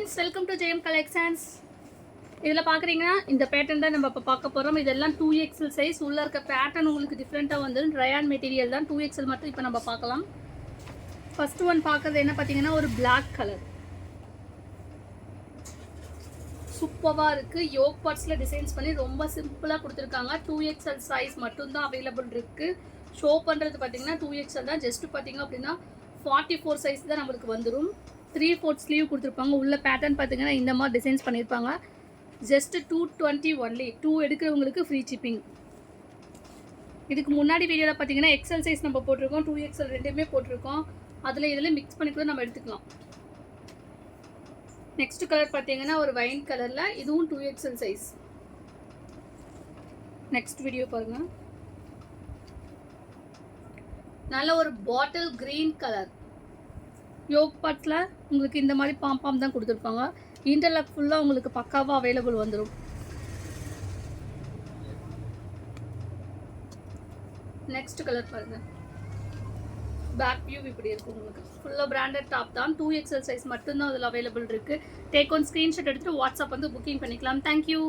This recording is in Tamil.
Friends, welcome to Jayam collections. இதில் பார்க்குறீங்கன்னா இந்த பேட்டர்ன் தான் நம்ம இப்போ பார்க்க போகிறோம். இதெல்லாம் 2XL சைஸ். உள்ளே இருக்க பேட்டர்ன் உங்களுக்கு டிஃப்ரெண்ட்டாக வந்துடும். ரயான் மெட்டீரியல் தான். 2XL மட்டும் இப்போ நம்ம பார்க்கலாம். ஃபஸ்ட்டு ஒன் பார்க்குறது என்ன பார்த்தீங்கன்னா ஒரு பிளாக் கலர். சூப்பராக இருக்குது. யோக் பார்ட்ஸில் டிசைன்ஸ் பண்ணி ரொம்ப சிம்பிளாக கொடுத்துருக்காங்க. 2XL சைஸ் மட்டும்தான் அவைலபிள் இருக்குது. ஷோ பண்ணுறது பார்த்தீங்கன்னா 2XL தான். ஜஸ்ட்டு பார்த்தீங்க அப்படின்னா 44 சைஸ் தான் நம்மளுக்கு வந்துடும். 3/4 ஸ்லீவ் கொடுத்துருப்பாங்க. உள்ள பேட்டர்ன் பார்த்தீங்கன்னா இந்த மாதிரி டிசைன்ஸ் பண்ணியிருப்பாங்க. Just 220 only. 2 எடுக்கிறவங்களுக்கு ஃப்ரீ ஷிப்பிங். இதுக்கு முன்னாடி வீடியோவில் பார்த்தீங்கன்னா எக்ஸல் சைஸ் நம்ம போட்டிருக்கோம், 2XL ரெண்டுமே போட்டிருக்கோம். அதில் இதில் மிக்ஸ் பண்ணி கூட நம்ம எடுத்துக்கலாம். நெக்ஸ்ட் கலர் பார்த்தீங்கன்னா ஒரு வைன் கலரில், இதுவும் 2XL சைஸ். நெக்ஸ்ட் வீடியோ பாருங்கள். நல்ல ஒரு பாட்டில் கிரீன் கலர். யோக் பார்ட்ஸில் உங்களுக்கு இந்த மாதிரி பாம் தான் கொடுத்துருப்பாங்க. இன்டர்லாக் ஃபுல்லாக உங்களுக்கு பக்காவாக அவைலபிள் வந்துடும். நெக்ஸ்ட் கலர் பாருங்கள். பேக் வியூ இப்படி இருக்கும். உங்களுக்கு ஃபுல்லாக பிராண்டட் டாப் தான். 2XL சைஸ் மட்டும்தான் அதில் அவைலபிள் இருக்குது. டேக் ஒன் ஸ்க்ரீன்ஷாட் எடுத்துகிட்டு வாட்ஸ்அப் வந்து புக்கிங் பண்ணிக்கலாம். தேங்க்யூ.